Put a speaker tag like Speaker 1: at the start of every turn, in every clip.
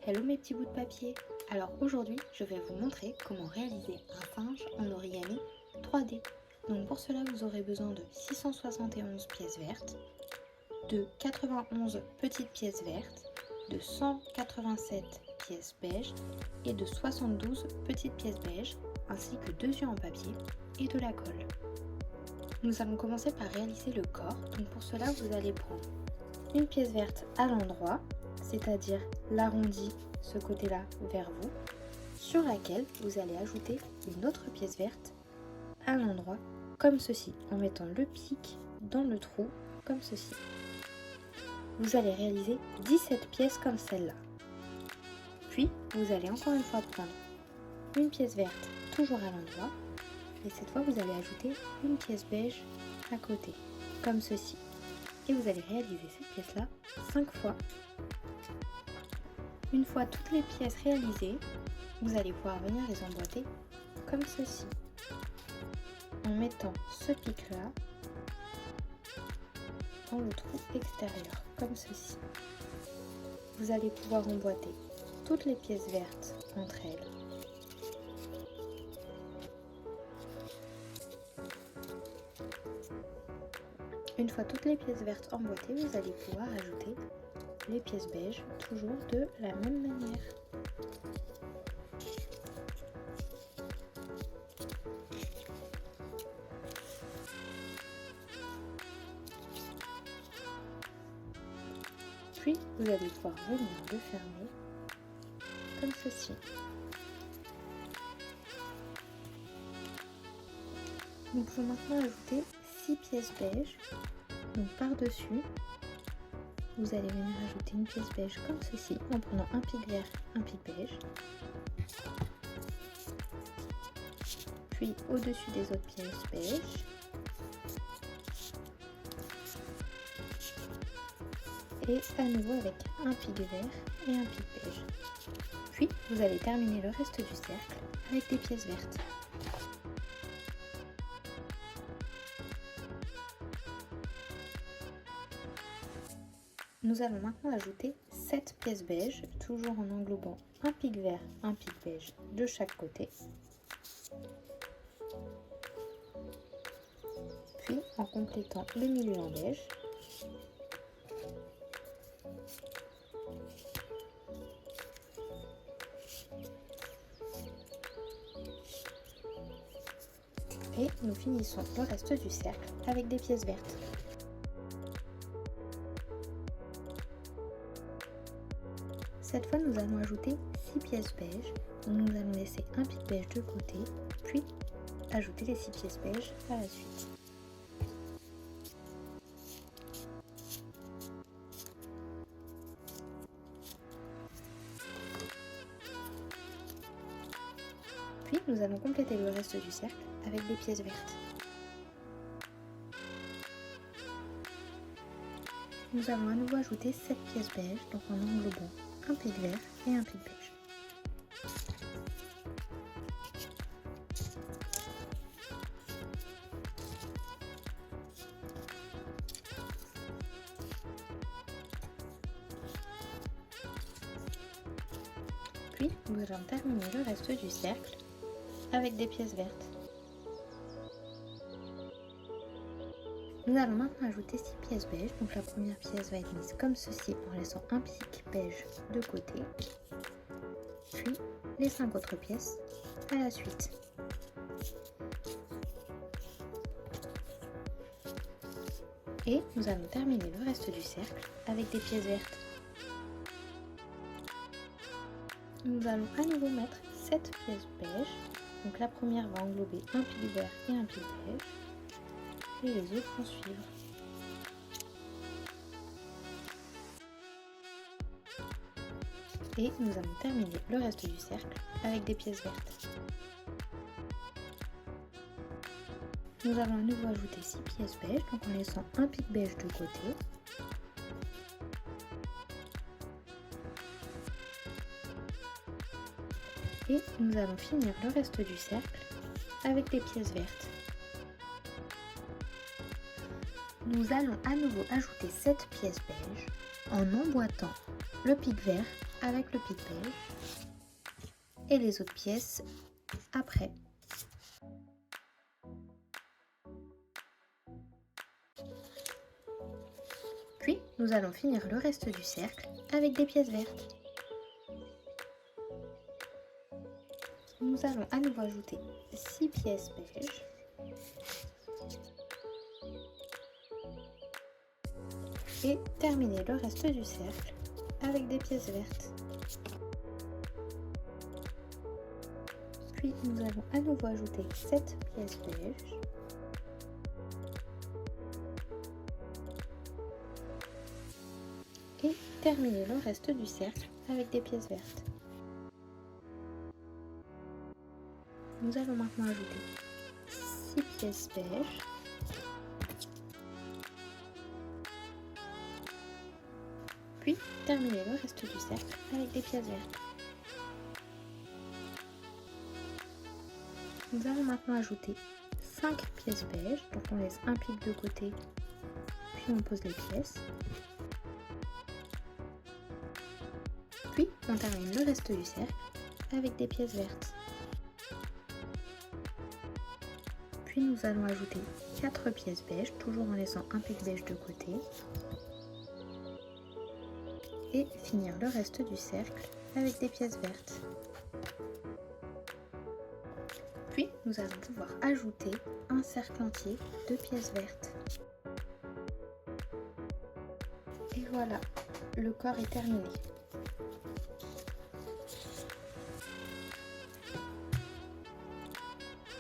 Speaker 1: Hello mes petits bouts de papier. Alors aujourd'hui, je vais vous montrer comment réaliser un singe en origami 3D. Donc pour cela, vous aurez besoin de 671 pièces vertes, de 91 petites pièces vertes, de 187 pièces beige et de 72 petites pièces beige, ainsi que 2 yeux en papier et de la colle. Nous allons commencer par réaliser le corps. Donc pour cela, vous allez prendre une pièce verte à l'endroit, c'est-à-dire l'arrondi, ce côté-là vers vous, sur laquelle vous allez ajouter une autre pièce verte à l'endroit, comme ceci, en mettant le pic dans le trou, comme ceci. Vous allez réaliser 17 pièces comme celle-là. Puis, vous allez encore une fois prendre une pièce verte, toujours à l'endroit, et cette fois, vous allez ajouter une pièce beige à côté, comme ceci. Et vous allez réaliser cette pièce-là 5 fois. Une fois toutes les pièces réalisées, vous allez pouvoir venir les emboîter comme ceci, en mettant ce pic-là dans le trou extérieur, comme ceci. Vous allez pouvoir emboîter toutes les pièces vertes entre elles. Une fois toutes les pièces vertes emboîtées, vous allez pouvoir ajouter les pièces beige, toujours de la même manière. Puis, vous allez pouvoir venir le fermer comme ceci. Nous pouvons maintenant ajouter 6 pièces beige. Donc par-dessus, vous allez venir ajouter une pièce beige comme ceci, en prenant un pic vert, un pic beige. Puis au-dessus des autres pièces beige. Et à nouveau avec un pic vert et un pic beige. Puis vous allez terminer le reste du cercle avec des pièces vertes. Nous allons maintenant ajouter 7 pièces beige, toujours en englobant un pic vert, un pic beige de chaque côté. Puis en complétant le milieu en beige. Et nous finissons le reste du cercle avec des pièces vertes. Cette fois, nous allons ajouter 6 pièces beige. Nous allons laisser un pic beige de côté, puis ajouter les 6 pièces beige à la suite. Puis, nous allons compléter le reste du cercle avec des pièces vertes. Nous allons à nouveau ajouter 7 pièces beige, donc en englobant un pic vert et un pic beige. Puis, nous allons terminer le reste du cercle avec des pièces vertes. Nous allons maintenant ajouter 6 pièces beige, donc la première pièce va être mise comme ceci en laissant un pic beige de côté, puis les 5 autres pièces à la suite. Et nous allons terminer le reste du cercle avec des pièces vertes. Nous allons à nouveau mettre 7 pièces beige, donc la première va englober un pic vert et un pic beige. Et les autres vont suivre. Et nous allons terminer le reste du cercle avec des pièces vertes. Nous allons à nouveau ajouter 6 pièces beige, donc en laissant un pic beige de côté. Et nous allons finir le reste du cercle avec des pièces vertes. Nous allons à nouveau ajouter 7 pièces beige en emboîtant le pic vert avec le pic beige et les autres pièces après. Puis nous allons finir le reste du cercle avec des pièces vertes. Nous allons à nouveau ajouter 6 pièces beige et terminer le reste du cercle avec des pièces vertes. Puis nous allons à nouveau ajouter 7 pièces beige et terminer le reste du cercle avec des pièces vertes. Nous allons maintenant ajouter 6 pièces beige puis terminer le reste du cercle avec des pièces vertes. Nous allons maintenant ajouter 5 pièces beige, donc on laisse un pic de côté, puis on pose les pièces. Puis on termine le reste du cercle avec des pièces vertes. Puis nous allons ajouter 4 pièces beige, toujours en laissant un pic beige de côté. Et finir le reste du cercle avec des pièces vertes. Puis nous allons pouvoir ajouter un cercle entier de pièces vertes. Et voilà, le corps est terminé.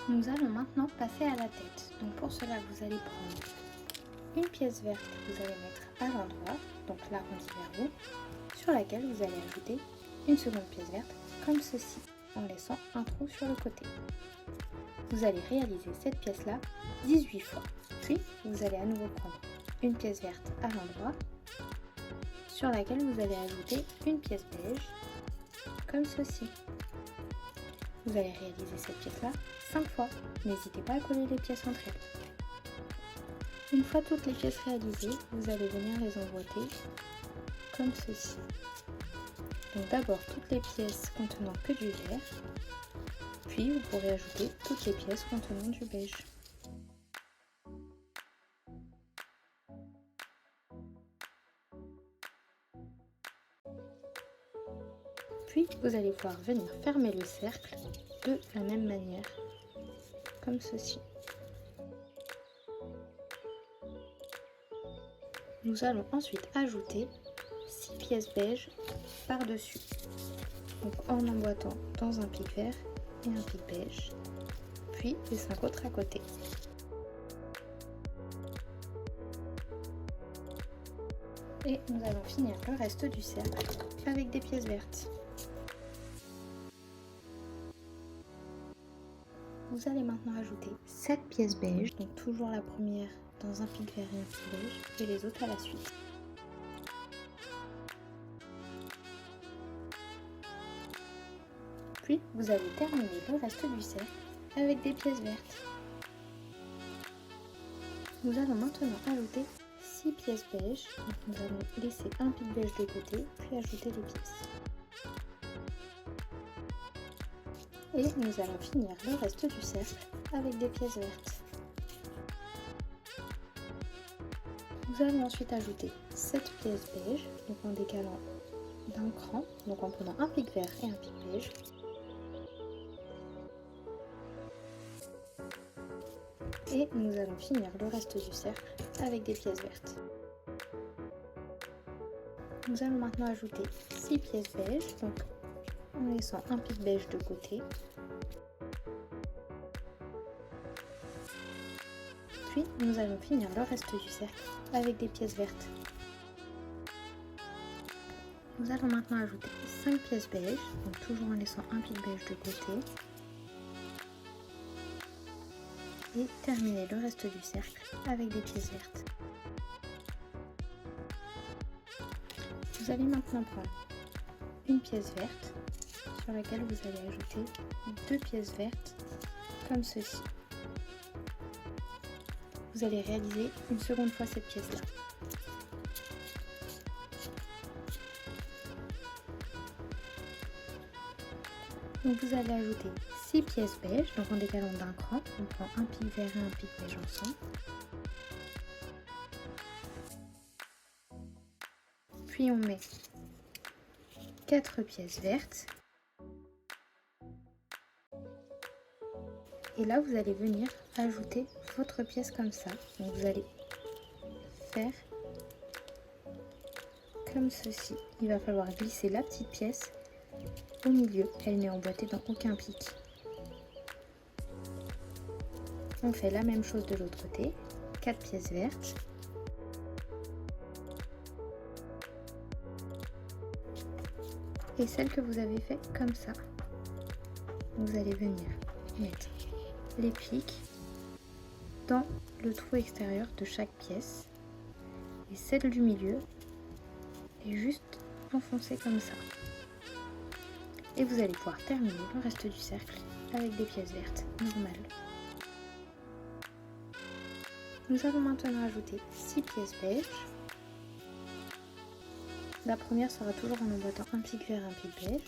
Speaker 1: Nous allons maintenant passer à la tête. Donc pour cela, vous allez prendre une pièce verte que vous allez mettre à l'endroit, donc l'arrondi vers vous, sur laquelle vous allez ajouter une seconde pièce verte, comme ceci, en laissant un trou sur le côté. Vous allez réaliser cette pièce-là 18 fois. Puis, vous allez à nouveau prendre une pièce verte à l'endroit, sur laquelle vous allez ajouter une pièce beige, comme ceci. Vous allez réaliser cette pièce-là 5 fois. N'hésitez pas à coller les pièces entre elles. Une fois toutes les pièces réalisées, vous allez venir les emboîter comme ceci. Donc d'abord toutes les pièces contenant que du vert, puis vous pourrez ajouter toutes les pièces contenant du beige. Puis vous allez pouvoir venir fermer le cercle de la même manière, comme ceci. Nous allons ensuite ajouter 6 pièces beige par-dessus, donc en emboîtant dans un pic vert et un pic beige, puis les 5 autres à côté. Et nous allons finir le reste du cercle avec des pièces vertes. Vous allez maintenant ajouter 7 pièces beige, donc toujours la première dans un pic vert et un pic beige, et les autres à la suite. Puis vous allez terminer le reste du cercle avec des pièces vertes. Nous allons maintenant ajouter 6 pièces beige, donc nous allons laisser un pic beige de côté, puis ajouter les pièces. Et nous allons finir le reste du cercle avec des pièces vertes. Nous allons ensuite ajouter 7 pièces beige, donc en décalant d'un cran, donc en prenant un pic vert et un pic beige. Et nous allons finir le reste du cercle avec des pièces vertes. Nous allons maintenant ajouter 6 pièces beige, donc en laissant un pic beige de côté. Puis nous allons finir le reste du cercle avec des pièces vertes. Nous allons maintenant ajouter 5 pièces beige, donc toujours en laissant un pic beige de côté. Et terminer le reste du cercle avec des pièces vertes. Vous allez maintenant prendre une pièce verte sur laquelle vous allez ajouter 2 pièces vertes comme ceci. Vous allez réaliser une seconde fois cette pièce-là. Donc vous allez ajouter 6 pièces beige, donc en décalant d'un cran, on prend un pic vert et un pic beige ensemble. Puis on met 4 pièces vertes. Et là vous allez venir ajouter votre pièce comme ça. Donc vous allez faire comme ceci. Il va falloir glisser la petite pièce au milieu. Elle n'est emboîtée dans aucun pic. On fait la même chose de l'autre côté. 4 pièces vertes. Et celle que vous avez fait comme ça. Vous allez venir mettre les pics dans le trou extérieur de chaque pièce. Et celle du milieu est juste enfoncée comme ça. Et vous allez pouvoir terminer le reste du cercle avec des pièces vertes normales. Nous allons maintenant ajouter 6 pièces beige. La première sera toujours en emboîtant un pic vert et un pic beige.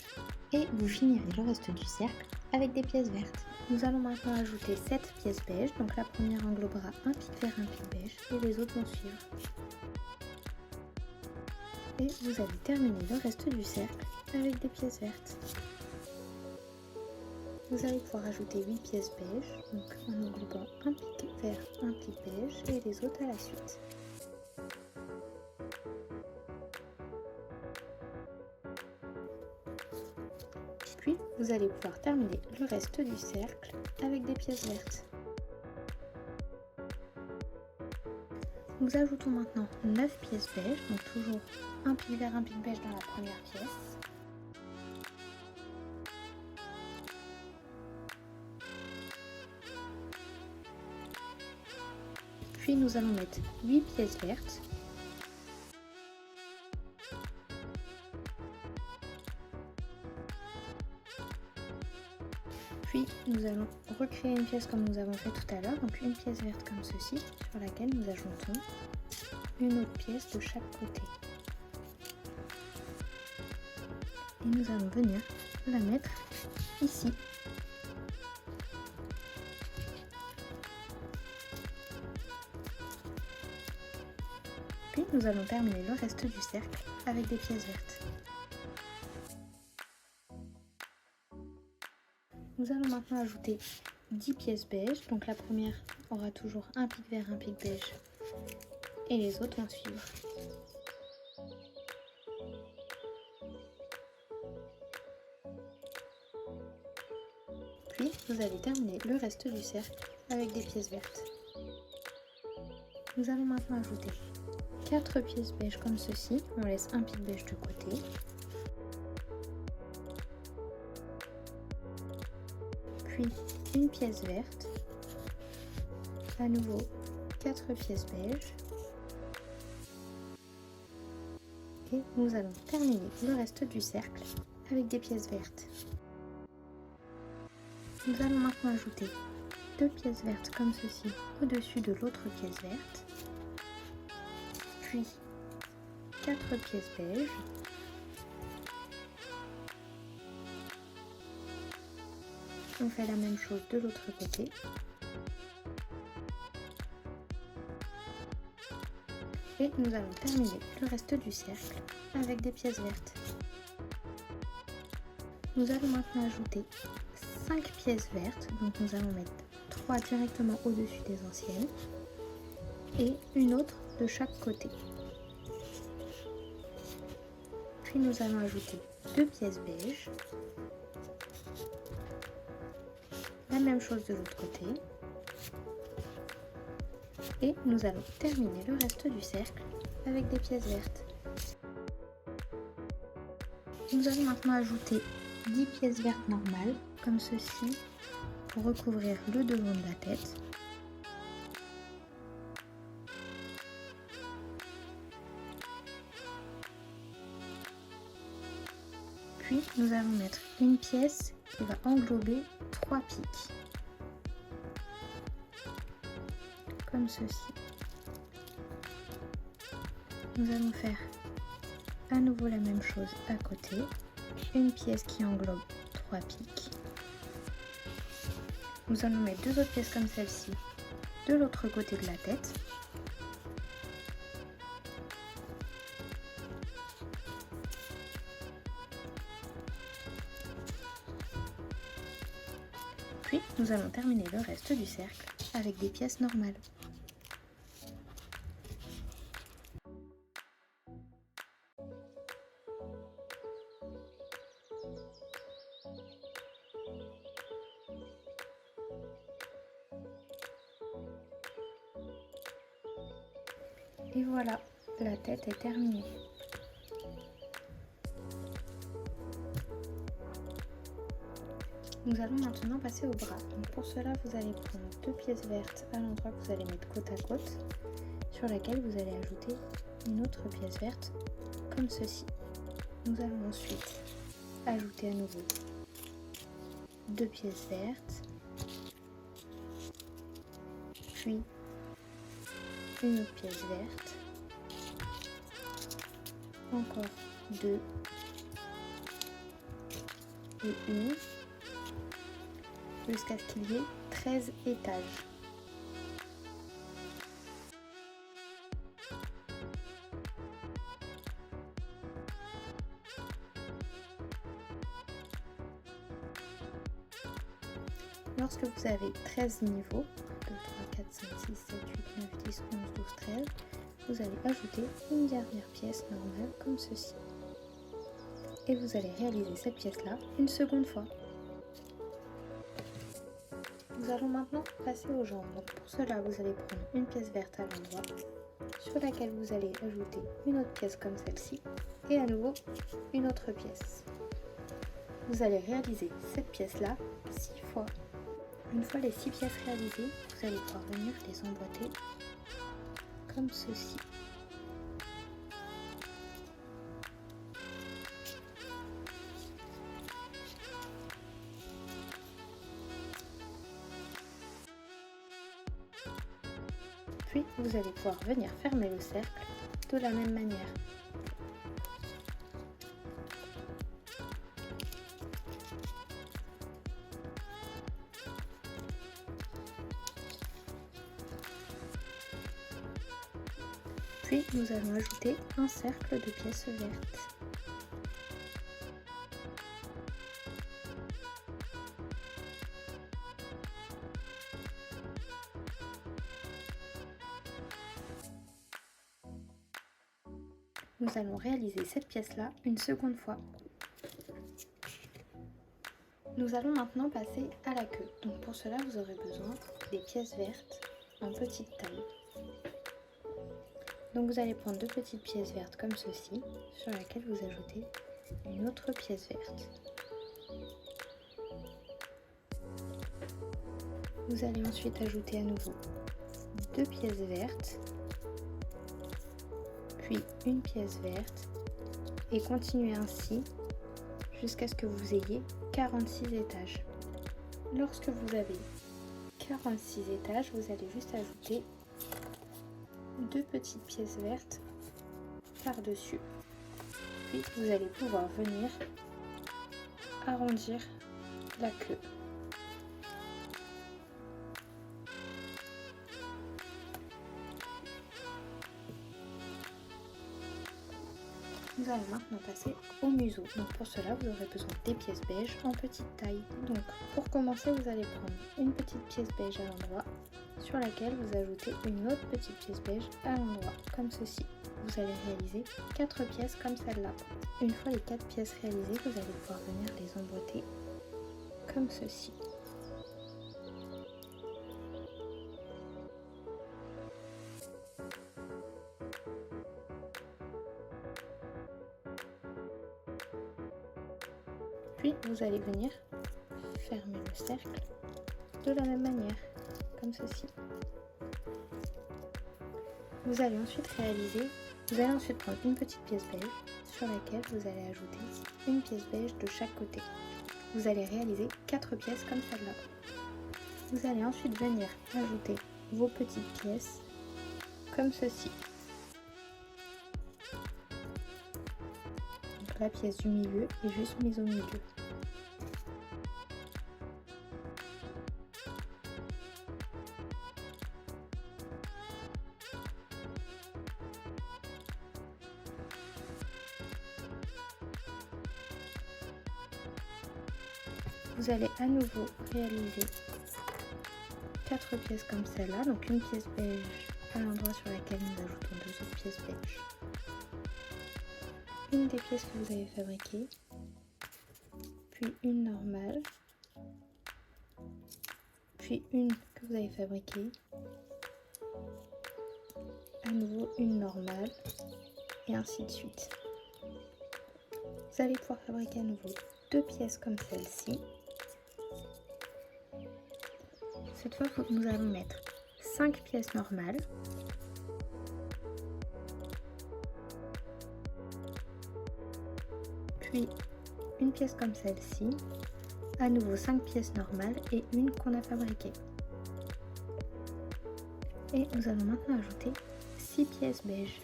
Speaker 1: Et vous finirez le reste du cercle avec des pièces vertes. Nous allons maintenant ajouter 7 pièces beige. Donc la première englobera un pic vert et un pic beige. Et les autres vont suivre. Et vous allez terminer le reste du cercle avec des pièces vertes. Vous allez pouvoir ajouter 8 pièces beige, donc en englobant un pic vert, un pic beige et les autres à la suite. Puis vous allez pouvoir terminer le reste du cercle avec des pièces vertes. Nous ajoutons maintenant 9 pièces beige, donc toujours un pic vert, un pic beige dans la première pièce. Puis nous allons mettre 8 pièces vertes. Puis nous allons recréer une pièce comme nous avons fait tout à l'heure, donc une pièce verte comme ceci, sur laquelle nous ajoutons une autre pièce de chaque côté. Et nous allons venir la mettre ici. Puis nous allons terminer le reste du cercle avec des pièces vertes. Nous allons maintenant ajouter 10 pièces beige, donc la première aura toujours un pic vert, un pic beige et les autres vont suivre. Puis vous allez terminer le reste du cercle avec des pièces vertes. Nous allons maintenant ajouter 4 pièces beige comme ceci, on laisse un pic beige de côté. Puis une pièce verte, à nouveau 4 pièces beige et nous allons terminer le reste du cercle avec des pièces vertes. Nous allons maintenant ajouter 2 pièces vertes comme ceci au-dessus de l'autre pièce verte, puis 4 pièces beige. On fait la même chose de l'autre côté. Et nous allons terminer le reste du cercle avec des pièces vertes. Nous allons maintenant ajouter 5 pièces vertes, donc nous allons mettre 3 directement au-dessus des anciennes et une autre de chaque côté. Puis nous allons ajouter 2 pièces beige. La même chose de l'autre côté. Et nous allons terminer le reste du cercle avec des pièces vertes. Nous allons maintenant ajouter 10 pièces vertes normales, comme ceci, pour recouvrir le devant de la tête. Puis nous allons mettre une pièce qui va englober 3 pics. Comme ceci. Nous allons faire à nouveau la même chose à côté. Une pièce qui englobe 3 pics. Nous allons mettre 2 autres pièces comme celle-ci de l'autre côté de la tête. Puis nous allons terminer le reste du cercle avec des pièces normales. Et voilà, la tête est terminée. Nous allons maintenant passer au bras. Donc pour cela, vous allez prendre 2 pièces vertes à l'endroit que vous allez mettre côte à côte, sur laquelle vous allez ajouter une autre pièce verte, comme ceci. Nous allons ensuite ajouter à nouveau 2 pièces vertes, puis une autre pièce verte, encore 2 et une, jusqu'à ce qu'il y ait 13 étages. Lorsque vous avez 13 niveaux, 2, 3, 4, 5, 6, 7, 8, 9, 10, 11, 12, 13, vous allez ajouter une dernière pièce normale comme ceci. Et vous allez réaliser cette pièce-là une seconde fois. Nous allons maintenant passer aux jambes. Donc pour cela, vous allez prendre une pièce verte à l'endroit, sur laquelle vous allez ajouter une autre pièce comme celle-ci, et à nouveau une autre pièce. Vous allez réaliser cette pièce-là 6 fois. Une fois les 6 pièces réalisées, vous allez pouvoir venir les emboîter comme ceci. Puis vous allez pouvoir venir fermer le cercle de la même manière. Puis nous allons ajouter un cercle de pièces vertes. Nous allons réaliser cette pièce-là une seconde fois. Nous allons maintenant passer à la queue. Donc pour cela, vous aurez besoin des pièces vertes en petite taille. Donc vous allez prendre 2 petites pièces vertes comme ceci, sur laquelle vous ajoutez une autre pièce verte. Vous allez ensuite ajouter à nouveau 2 pièces vertes, puis une pièce verte, et continuer ainsi jusqu'à ce que vous ayez 46 étages. Lorsque vous avez 46 étages, vous allez juste ajouter 2 petites pièces vertes par-dessus. Puis vous allez pouvoir venir arrondir la queue. Nous allons maintenant passer au museau. Donc pour cela, vous aurez besoin des pièces beige en petite taille. Donc pour commencer, vous allez prendre une petite pièce beige à l'endroit, sur laquelle vous ajoutez une autre petite pièce beige à l'endroit, comme ceci. Vous allez réaliser 4 pièces comme celle-là. Une fois les 4 pièces réalisées, vous allez pouvoir venir les emboîter comme ceci. Puis vous allez venir fermer le cercle de la même manière, comme ceci. Vous allez ensuite prendre une petite pièce beige sur laquelle vous allez ajouter une pièce beige de chaque côté. Vous allez réaliser 4 pièces comme celle-là. Vous allez ensuite venir ajouter vos petites pièces comme ceci. Donc la pièce du milieu est juste mise au milieu. vous allez à nouveau réaliser 4 pièces comme celle-là, donc une pièce beige à l'endroit sur laquelle nous ajoutons 2 autres pièces beige, une des pièces que vous avez fabriquées, puis une normale, puis une que vous avez fabriquée, à nouveau une normale, et ainsi de suite. Vous allez pouvoir fabriquer à nouveau 2 pièces comme celle-ci. Cette fois, nous allons mettre 5 pièces normales, puis une pièce comme celle-ci, à nouveau 5 pièces normales et une qu'on a fabriquée. Et nous allons maintenant ajouter 6 pièces beige.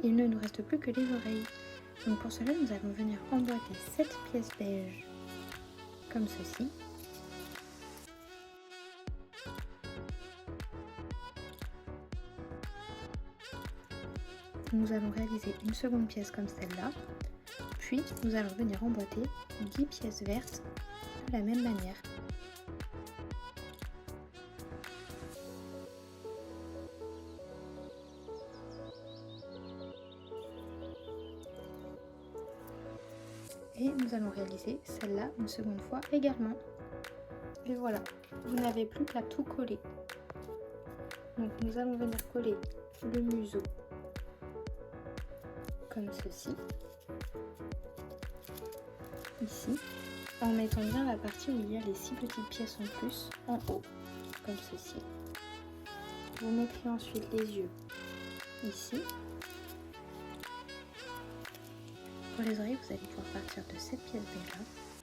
Speaker 1: Il ne nous reste plus que les oreilles. Donc pour cela, nous allons venir emboîter 7 pièces beige comme ceci. Nous allons réaliser une seconde pièce comme celle-là. Puis nous allons venir emboîter 10 pièces vertes de la même manière. Et nous allons réaliser celle-là une seconde fois également. Et voilà, vous n'avez plus qu'à tout coller. Donc nous allons venir coller le museau comme ceci, ici, en mettant bien la partie où il y a les 6 petites pièces en plus en haut, comme ceci. Vous mettrez ensuite les yeux ici. Pour les oreilles, vous allez pouvoir partir de cette pièce beige là.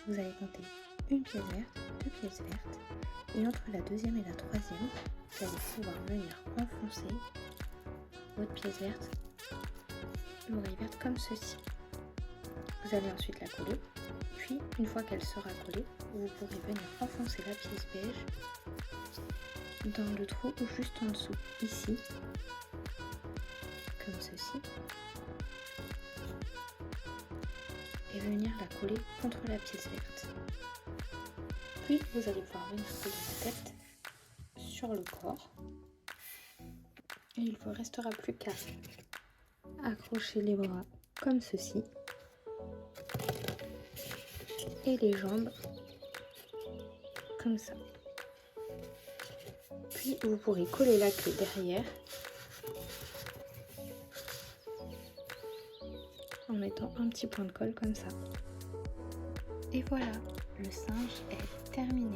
Speaker 1: Vous allez compter une pièce verte, 2 pièces vertes, et entre la deuxième et la troisième, vous allez pouvoir venir enfoncer votre pièce verte, l'oreille verte comme ceci. Vous allez ensuite la coller, puis une fois qu'elle sera collée, vous pourrez venir enfoncer la pièce beige dans le trou ou juste en dessous, ici, comme ceci. Et venir la coller contre la pièce verte. Puis vous allez pouvoir venir coller la tête sur le corps. Et il ne vous restera plus qu'à accrocher les bras comme ceci. Et les jambes comme ça. Puis vous pourrez coller la queue derrière en mettant un petit point de colle comme ça. Et voilà, le singe est terminé.